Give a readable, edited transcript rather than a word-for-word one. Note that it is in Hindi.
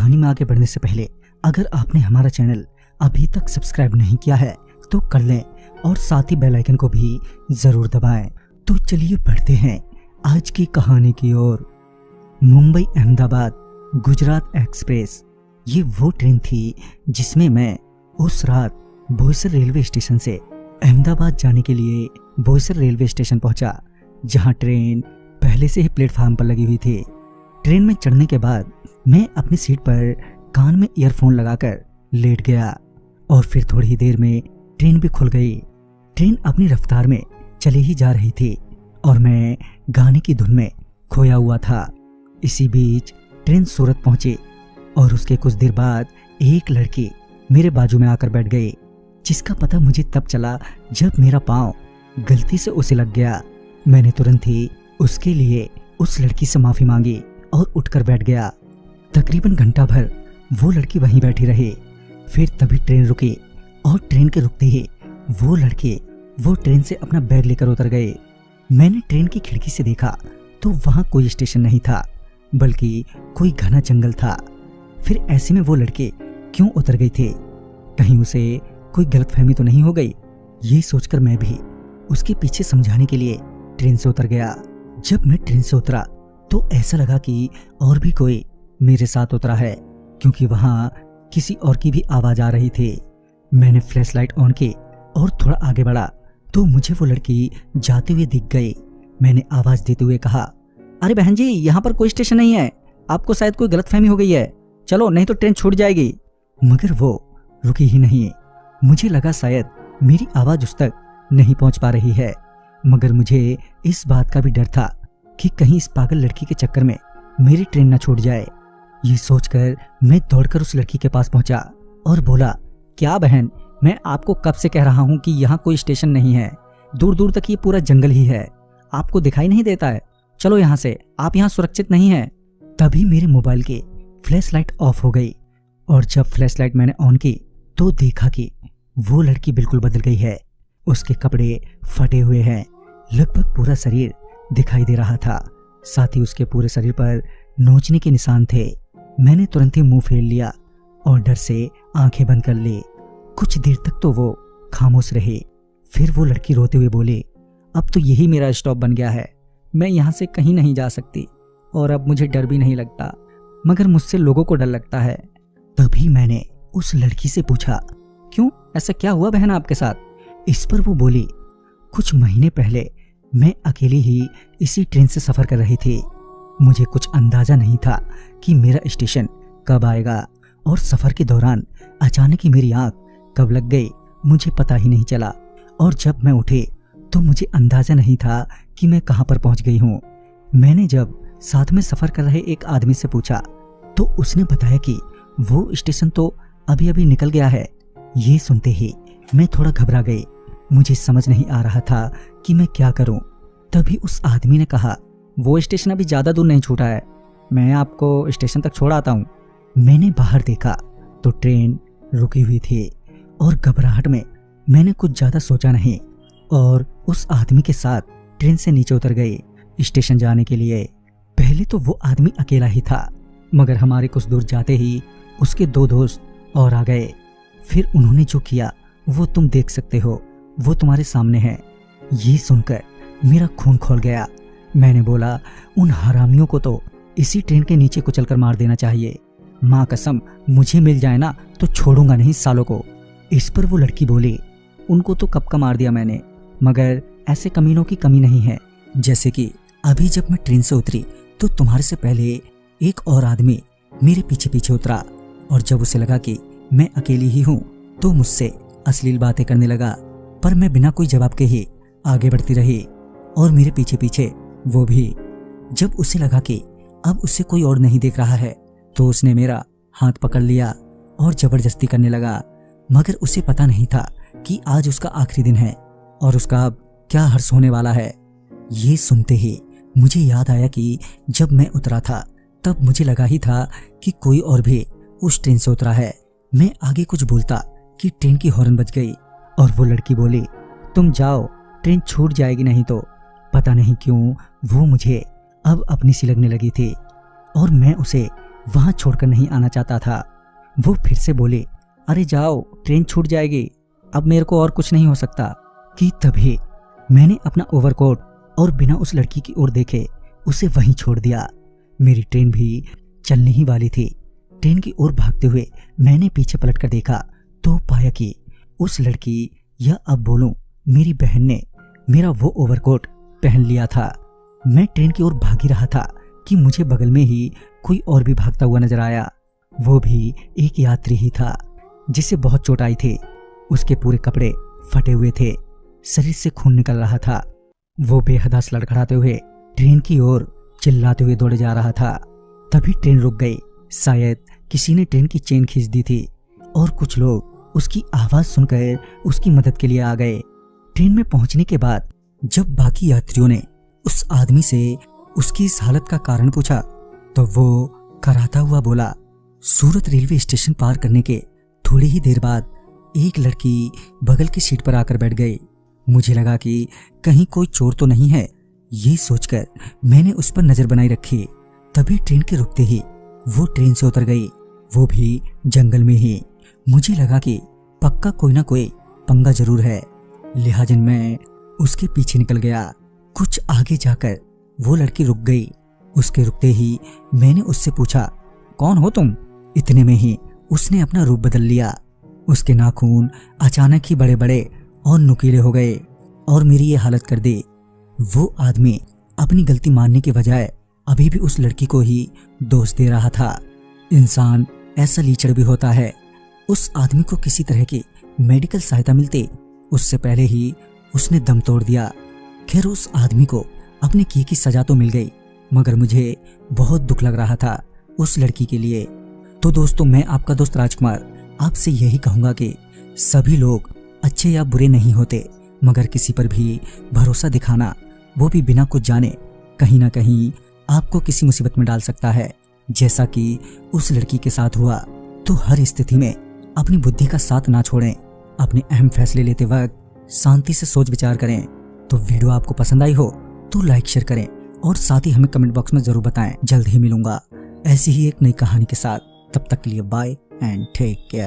कहानी में आगे बढ़ने से पहले अगर आपने हमारा चैनल अभी तक सब्सक्राइब नहीं किया है तो कर लें और साथ ही बेल आइकन को भी जरूर दबाएं। तो चलिए बढ़ते हैं आज की कहानी की ओर। मुंबई अहमदाबाद गुजरात एक्सप्रेस ये वो ट्रेन थी जिसमें मैं उस रात बोईसर रेलवे स्टेशन से अहमदाबाद जाने के लिए बोईसर रेलवे स्टेशन पहुंचा, जहां ट्रेन पहले से ही प्लेटफार्म पर लगी हुई थी। ट्रेन में चढ़ने के बाद मैं अपनी सीट पर कान में ईयरफोन लगाकर लेट गया और फिर थोड़ी ही देर में ट्रेन भी खुल गई। ट्रेन अपनी रफ्तार में चली ही जा रही थी और मैं गाने की धुन में खोया हुआ था। इसी बीच ट्रेन सूरत पहुंची और उसके कुछ देर बाद एक लड़की मेरे बाजू में आकर बैठ गई, जिसका पता मुझे तब चला जब मेरा पाँव गलती से उसे लग गया। मैंने तुरंत ही उसके लिए उस लड़की से माफी मांगी और उठकर बैठ गया। तकरीबन घंटा भर वो लड़की वहीं बैठी रही। फिर तभी ट्रेन रुकी और ट्रेन के रुकते ही वो लड़के वो ट्रेन से अपना बैग लेकर उतर गए। मैंने ट्रेन की खिड़की से देखा तो वहां कोई स्टेशन नहीं था, बल्कि कोई घना जंगल था। फिर ऐसे में वो लड़के क्यों उतर गए थे? कहीं उसे कोई गलतफहमी तो नहीं हो गई? ये सोचकर मैं भी उसके पीछे समझाने के लिए ट्रेन से उतर गया। जब मैं ट्रेन से उतरा तो ऐसा लगा कि और भी कोई मेरे साथ उतरा है, क्योंकि वहां किसी और की भी आवाज आ रही थी। मैंने फ्लैश लाइट ऑन की और थोड़ा आगे बढ़ा तो मुझे वो लड़की जाते हुए दिख गई। मैंने आवाज देते हुए कहा, अरे बहन जी, यहाँ पर कोई स्टेशन नहीं है, आपको शायद कोई गलतफहमी हो गई है, चलो नहीं तो ट्रेन छूट जाएगी। मगर वो रुकी ही नहीं। मुझे लगा शायद मेरी आवाज उस तक नहीं पहुंच पा रही है, मगर मुझे इस बात का भी डर था कि कहीं इस पागल लड़की के चक्कर में मेरी ट्रेन ना छूट जाए। ये सोचकर मैं दौड़कर उस लड़की के पास पहुंचा और बोला, क्या बहन, मैं आपको कब से कह रहा हूं कि यहाँ कोई स्टेशन नहीं है, दूर दूर तक ये पूरा जंगल ही है, आपको दिखाई नहीं देता है, चलो यहाँ से, आप यहाँ सुरक्षित नहीं है। तभी मेरे मोबाइल की फ्लैश लाइट ऑफ हो गई और जब फ्लैश लाइट मैंने ऑन की तो देखा कि वो लड़की बिल्कुल बदल गई है। उसके कपड़े फटे हुए हैं, लगभग पूरा शरीर दिखाई दे रहा था, साथ ही उसके पूरे शरीर पर नोचने के निशान थे। मैंने तुरंत ही मुंह फेर लिया और डर से आंखें बंद कर ली। कुछ देर तक तो वो खामोश रही। फिर वो लड़की रोते हुए बोली, अब तो यही मेरा स्टॉप बन गया है, मैं यहाँ से कहीं नहीं जा सकती और अब मुझे डर भी नहीं लगता, मगर मुझसे लोगों को डर लगता है। तभी मैंने उस लड़की से पूछा, क्यों, ऐसा क्या हुआ बहन आपके साथ? इस पर वो बोली, कुछ महीने पहले मैं अकेली ही इसी ट्रेन से सफर कर रही थी। मुझे कुछ अंदाजा नहीं था कि मेरा स्टेशन कब आएगा और सफर के दौरान अचानक ही मेरी आंख कब लग गई मुझे पता ही नहीं चला। और जब मैं उठी तो मुझे अंदाजा नहीं था कि मैं कहां पर पहुंच गई हूं। मैंने जब साथ में सफर कर रहे एक आदमी से पूछा तो उसने बताया कि वो स्टेशन तो अभी अभी निकल गया है। ये सुनते ही मैं थोड़ा घबरा गई। मुझे समझ नहीं आ रहा था कि मैं क्या करूं। तभी उस आदमी ने कहा, वो स्टेशन अभी ज्यादा दूर नहीं छूटा है, मैं आपको स्टेशन तक छोड़ आता हूं। मैंने बाहर देखा तो ट्रेन रुकी हुई थी और घबराहट में मैंने कुछ ज्यादा सोचा नहीं और उस आदमी के साथ ट्रेन से नीचे उतर गई स्टेशन जाने के लिए। पहले तो वो आदमी अकेला ही था, मगर हमारे कुछ दूर जाते ही उसके दो दोस्त और आ गए। फिर उन्होंने जो किया वो तुम देख सकते हो, वो तुम्हारे सामने है। ये सुनकर मेरा खून खौल गया। मैंने बोला, उन हरामियों को तो इसी ट्रेन के नीचे कुचलकर मार देना चाहिए, माँ कसम मुझे मिल जाए ना तो छोड़ूंगा नहीं सालों को। इस पर वो लड़की बोली, उनको तो कब का मार दिया मैंने, मगर ऐसे कमीनों की कमी नहीं है। जैसे कि अभी जब मैं ट्रेन से उतरी तो तुम्हारे से पहले एक और आदमी मेरे पीछे पीछे उतरा और जब उसे लगा कि मैं अकेली ही हूँ तो मुझसे अश्लील बातें करने लगा, पर मैं बिना कोई जवाब के ही आगे बढ़ती रही और मेरे पीछे पीछे वो भी। जब उसे लगा कि अब उसे कोई और नहीं देख रहा है तो उसने मेरा हाथ पकड़ लिया और जबरदस्ती करने लगा, मगर उसे पता नहीं था कि आज उसका आखिरी दिन है और उसका अब क्या हर्ष होने वाला है। ये सुनते ही मुझे याद आया कि जब मैं उतरा था तब मुझे लगा ही था कि कोई और भी उस ट्रेन से उतरा है। मैं आगे कुछ बोलता कि ट्रेन की हॉर्न बज गई और वो लड़की बोली, तुम जाओ, ट्रेन छूट जाएगी नहीं तो। पता नहीं क्यों वो मुझे अब अपनी सी लगने लगी थी और मैं उसे वहां छोड़कर नहीं आना चाहता था। वो फिर से बोले, अरे जाओ, ट्रेन छूट जाएगी, अब मेरे को और कुछ नहीं हो सकता। कि तभी मैंने अपना ओवरकोट और बिना उस लड़की की ओर देखे उसे वहीं छोड़ दिया। मेरी ट्रेन भी चलने ही वाली थी। ट्रेन की ओर भागते हुए मैंने पीछे पलट कर देखा तो पाया कि उस लड़की, या अब बोलूं मेरी बहन ने, मेरा वो ओवरकोट पहन लिया था। मैं ट्रेन की ओर भाग ही रहा था कि मुझे बगल में ही कोई और भी भागता हुआ नजर आया। वो भी एक यात्री ही था जिसे बहुत चोट आई थी। उसके पूरे कपड़े फटे हुए थे, शरीर से खून निकल रहा था। वो बेहदास लड़खड़ाते हुए ट्रेन की ओर चिल्लाते हुए दौड़े जा रहा था। तभी ट्रेन रुक गई। शायद किसी ने ट्रेन की चेन खींच दी थी और कुछ लोग उसकी आवाज सुनकर उसकी मदद के लिए आ गए। ट्रेन में पहुंचने के बाद जब बाकी यात्रियों ने उस आदमी से उसकी इस हालत का कारण पूछा तो वो कराता हुआ बोला, सूरत रेलवे स्टेशन पार करने के थोड़ी ही देर बाद एक लड़की बगल की सीट पर आकर बैठ गई। मुझे लगा कि कहीं कोई चोर तो नहीं है। ये सोचकर मैंने उस पर नजर बनाई रखी। तभी ट्रेन के रुकते ही वो ट्रेन से उतर गई, वो भी जंगल में ही। मुझे लगा कि पक्का कोई ना कोई पंगा जरूर है, लिहाजन मैं उसके पीछे निकल गया। कुछ आगे जाकर वो लड़की रुक गई। उसके रुकते ही मैंने उससे पूछा, कौन हो तुम? इतने में ही उसने अपना रूप बदल लिया। उसके नाखून अचानक ही बड़े बड़े और नुकीले हो गए और मेरी ये हालत कर दी। वो आदमी अपनी गलती मानने के बजाय अभी भी उस लड़की को ही दोष दे रहा था। इंसान ऐसा लीचड़ भी होता है। उस आदमी को किसी तरह की मेडिकल सहायता मिलती उससे पहले ही उसने दम तोड़ दिया। खैर, उस आदमी को अपने किए की सजा तो मिल गई, मगर मुझे बहुत दुख लग रहा था उस लड़की के लिए। तो दोस्तों, मैं आपका दोस्त राजकुमार आपसे यही कहूंगा कि सभी लोग अच्छे या बुरे नहीं होते, मगर किसी पर भी भरोसा दिखाना, वो भी बिना कुछ जाने, कहीं ना कहीं आपको किसी मुसीबत में डाल सकता है, जैसा कि उस लड़की के साथ हुआ। तो हर स्थिति में अपनी बुद्धि का साथ ना छोड़ें। अपने अहम फैसले लेते वक्त शांति से सोच विचार करें। तो वीडियो आपको पसंद आई हो तो लाइक शेयर करें और साथ ही हमें कमेंट बॉक्स में जरूर बताएं। जल्द ही मिलूंगा ऐसी ही एक नई कहानी के साथ। तब तक के लिए बाय एंड टेक केयर।